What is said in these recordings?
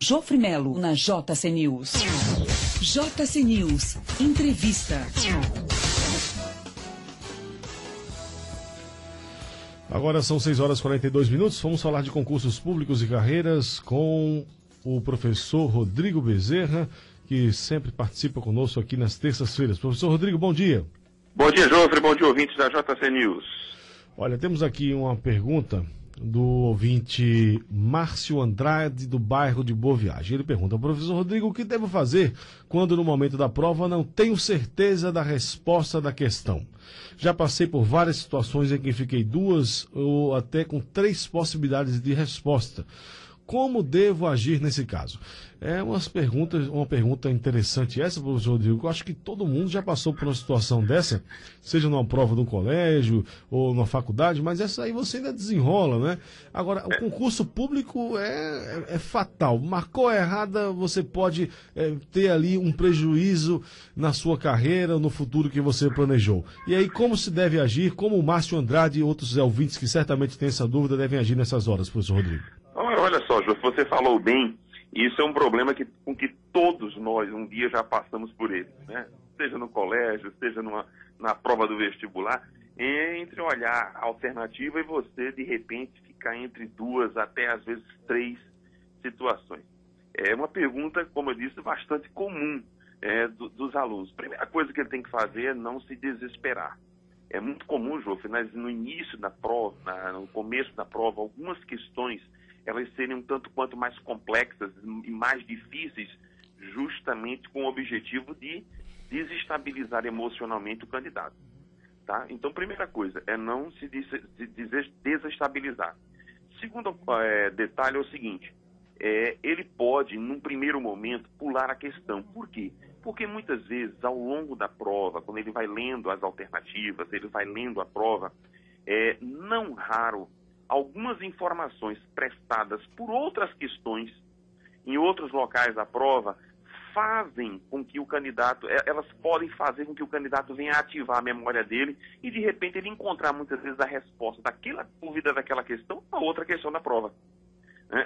Jofre Melo, na JC News. JC News. Entrevista. Agora são 6h42. Vamos falar de concursos públicos e carreiras com o professor Rodrigo Bezerra, que sempre participa conosco aqui nas terças-feiras. Professor Rodrigo, bom dia. Bom dia, Jofre. Bom dia, ouvintes da JC News. Olha, temos aqui uma pergunta do ouvinte Márcio Andrade, do bairro de Boa Viagem. Ele pergunta: professor Rodrigo, o que devo fazer quando no momento da prova não tenho certeza da resposta da questão? Já passei por várias situações em que fiquei 2 ou até com 3 possibilidades de resposta. Como devo agir nesse caso? É uma pergunta interessante essa, professor Rodrigo. Eu acho que todo mundo já passou por uma situação dessa, seja numa prova de um colégio ou numa faculdade, mas essa aí você ainda desenrola, né? Agora, o concurso público é fatal. Marcou errada, você pode ter ali um prejuízo na sua carreira, no futuro que você planejou. E aí, como se deve agir? Como o Márcio Andrade e outros ouvintes que certamente têm essa dúvida devem agir nessas horas, professor Rodrigo? Olha só, Jô, você falou bem, e isso é um problema com que todos nós um dia já passamos por ele, né? Seja no colégio, seja na prova do vestibular, entre olhar a alternativa e você, de repente, ficar entre 2 até, às vezes, 3 situações. É uma pergunta, como eu disse, bastante comum dos alunos. A primeira coisa que ele tem que fazer é não se desesperar. É muito comum, Jô, no início da prova, no começo da prova, algumas questões elas serem um tanto quanto mais complexas e mais difíceis, justamente com o objetivo de desestabilizar emocionalmente o candidato. Tá? Então, primeira coisa, é não se desestabilizar. Segundo detalhe é o seguinte, ele pode, num primeiro momento, pular a questão. Por quê? Porque muitas vezes, ao longo da prova, quando ele vai lendo as alternativas, ele vai lendo a prova, não raro, algumas informações prestadas por outras questões em outros locais da prova fazem com que o candidato, elas podem fazer com que o candidato venha ativar a memória dele e de repente ele encontrar muitas vezes a resposta daquela dúvida daquela questão na outra questão da prova.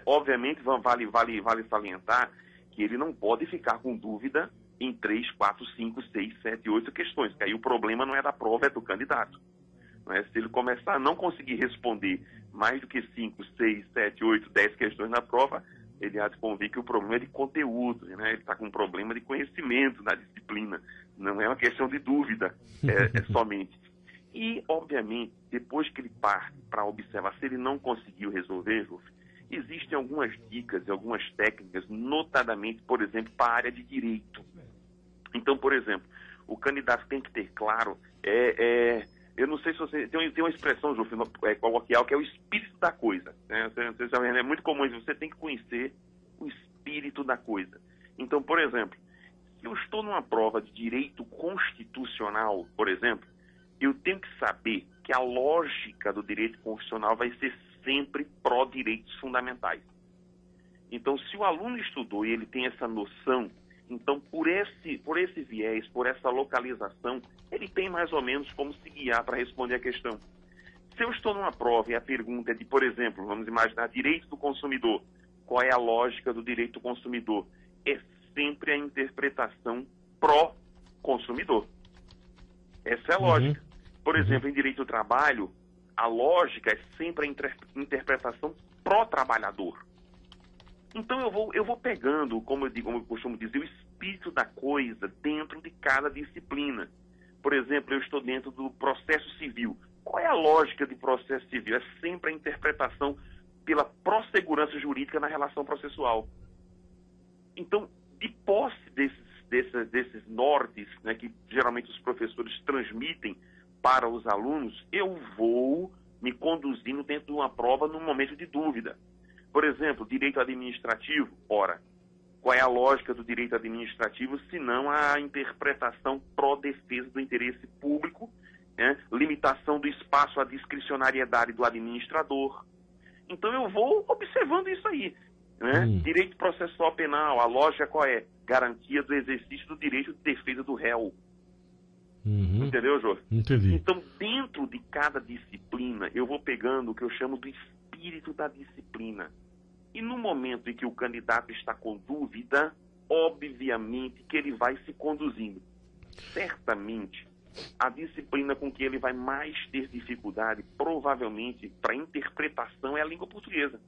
Obviamente vale salientar que ele não pode ficar com dúvida em 3, 4, 5, 6, 7, 8 questões, que aí o problema não é da prova, é do candidato. Se ele começar a não conseguir responder mais do que 5, 6, 7, 8, 10 questões na prova, ele há de convir que o problema é de conteúdo, né? Ele está com um problema de conhecimento na disciplina, não é uma questão de dúvida somente. E, obviamente, depois que ele parte para observar, se ele não conseguiu resolver, existem algumas dicas e algumas técnicas, notadamente, por exemplo, para a área de direito. Então, por exemplo, o candidato tem que ter claro, eu não sei se você... Tem uma expressão, Jô, coloquial, que é o espírito da coisa. Né? É muito comum isso. Você tem que conhecer o espírito da coisa. Então, por exemplo, se eu estou numa prova de direito constitucional, por exemplo, eu tenho que saber que a lógica do direito constitucional vai ser sempre pró-direitos fundamentais. Então, se o aluno estudou e ele tem essa noção, então, por esse viés, por essa localização, ele tem mais ou menos como se guiar para responder a questão. Se eu estou numa prova e a pergunta é de, por exemplo, vamos imaginar, direito do consumidor, qual é a lógica do direito do consumidor? É sempre a interpretação pró-consumidor. Essa é a lógica. Por exemplo, em direito do trabalho, a lógica é sempre a interpretação pró-trabalhador. Então eu vou pegando, como eu costumo dizer, o espírito da coisa dentro de cada disciplina. Por exemplo, eu estou dentro do processo civil. Qual é a lógica de processo civil? É sempre a interpretação pela prossegurança jurídica na relação processual. Então, de posse desses nortes, né, que geralmente os professores transmitem para os alunos, eu vou me conduzindo dentro de uma prova num momento de dúvida. Por exemplo, direito administrativo, ora, qual é a lógica do direito administrativo, senão a interpretação pró-defesa do interesse público, né? Limitação do espaço à discricionariedade do administrador. Então eu vou observando isso aí. Né? Direito processual penal, a lógica qual é? Garantia do exercício do direito de defesa do réu. Entendeu, Jô? Entendi. Então, dentro de cada disciplina, eu vou pegando o que eu chamo do espírito da disciplina. E no momento em que o candidato está com dúvida, obviamente que ele vai se conduzindo. Certamente, a disciplina com que ele vai mais ter dificuldade, provavelmente, para interpretação, é a língua portuguesa.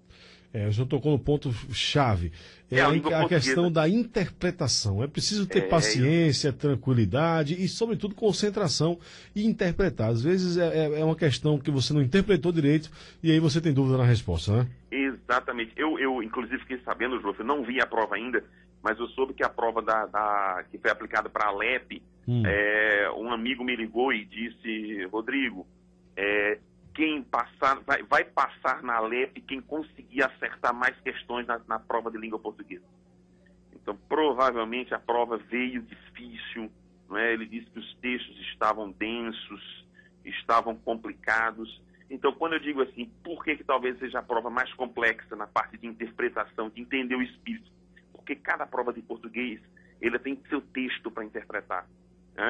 O senhor tocou no ponto-chave. A questão da interpretação. É preciso ter paciência, tranquilidade e, sobretudo, concentração e interpretar. Às vezes é uma questão que você não interpretou direito e aí você tem dúvida na resposta, né? Exatamente. Eu inclusive, fiquei sabendo, Jô, eu não vi a prova ainda, mas eu soube que a prova que foi aplicada para a LEP, um amigo me ligou e disse, Rodrigo, quem passar, vai passar na LEP quem conseguir acertar mais questões na prova de língua portuguesa. Então, provavelmente a prova veio difícil, não é? Ele disse que os textos estavam densos, estavam complicados. Então, quando eu digo assim, por que talvez seja a prova mais complexa na parte de interpretação, de entender o espírito? Porque cada prova de português, ele tem seu texto para interpretar.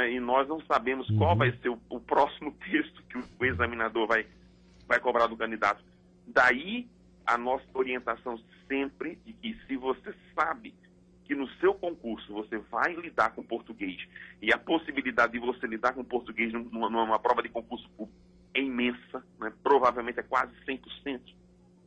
E nós não sabemos qual vai ser o próximo texto que o examinador vai cobrar do candidato. Daí a nossa orientação sempre de que, se você sabe que no seu concurso você vai lidar com português e a possibilidade de você lidar com português numa prova de concurso público é imensa, né? Provavelmente é quase 100%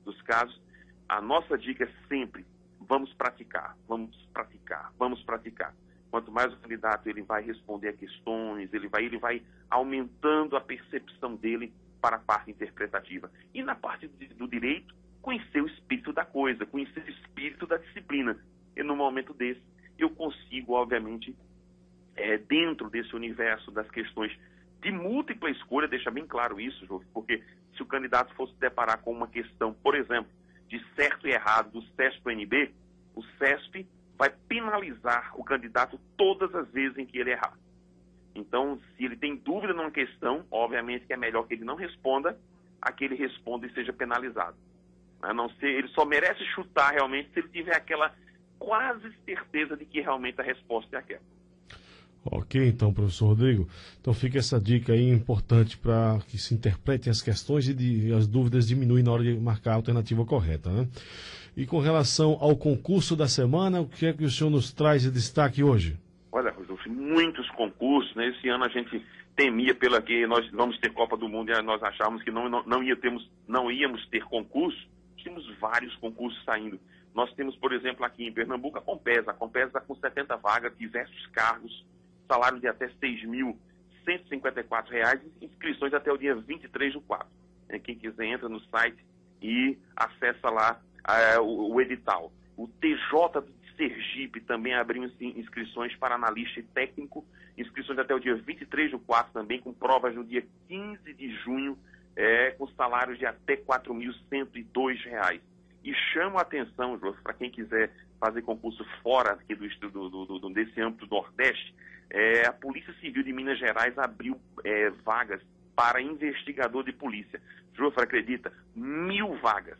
dos casos, a nossa dica é sempre: vamos praticar, vamos praticar, vamos praticar. Quanto mais o candidato ele vai responder a questões, ele vai aumentando a percepção dele para a parte interpretativa. E na parte do direito, conhecer o espírito da coisa, conhecer o espírito da disciplina. E no momento desse, eu consigo, obviamente, dentro desse universo das questões de múltipla escolha, deixa bem claro isso, Jô, porque se o candidato fosse deparar com uma questão, por exemplo, de certo e errado do CESP-NB, o CESP vai penalizar o candidato todas as vezes em que ele errar. Então, se ele tem dúvida numa questão, obviamente que é melhor que ele não responda a que ele responda e seja penalizado. A não ser, ele só merece chutar realmente se ele tiver aquela quase certeza de que realmente a resposta é aquela. Ok, então, professor Rodrigo. Então fica essa dica aí importante para que se interpretem as questões e as dúvidas diminuem na hora de marcar a alternativa correta, né? E com relação ao concurso da semana, o que é que o senhor nos traz de destaque hoje? Olha, Rodolfo, muitos concursos, né? Esse ano a gente temia pela que nós vamos ter Copa do Mundo e nós achávamos que não íamos ter concurso. Temos vários concursos saindo. Nós temos, por exemplo, aqui em Pernambuco, a Compesa. A Compesa está com 70 vagas, diversos cargos, salário de até R$ 6.154, inscrições até o dia 23/4. Quem quiser entra no site e acessa lá o edital. O TJ de Sergipe também abriu inscrições para analista e técnico, inscrições até o dia 23/4 também, com provas no dia 15 de junho, com salários de até R$ 4.102. E chamo a atenção, Jô, para quem quiser fazer concurso fora aqui desse âmbito do Nordeste, a Polícia Civil de Minas Gerais abriu vagas para investigador de polícia. Jô, acredita? 1.000 vagas.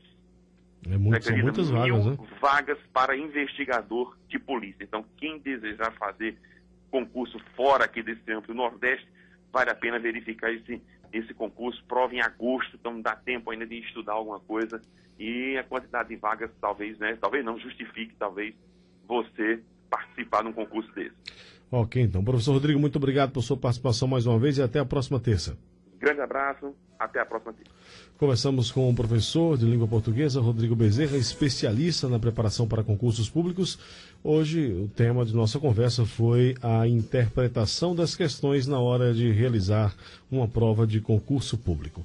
São muitas vagas, né? 1.000 vagas para investigador de polícia. Então, quem desejar fazer concurso fora aqui desse âmbito do Nordeste, vale a pena verificar esse concurso. Prova em agosto, então dá tempo ainda de estudar alguma coisa. E a quantidade de vagas talvez não justifique, talvez, você participar de um concurso desse. Ok, então. Professor Rodrigo, muito obrigado por sua participação mais uma vez e até a próxima terça. Grande abraço, até a próxima terça. Conversamos com o professor de língua portuguesa, Rodrigo Bezerra, especialista na preparação para concursos públicos. Hoje, o tema de nossa conversa foi a interpretação das questões na hora de realizar uma prova de concurso público.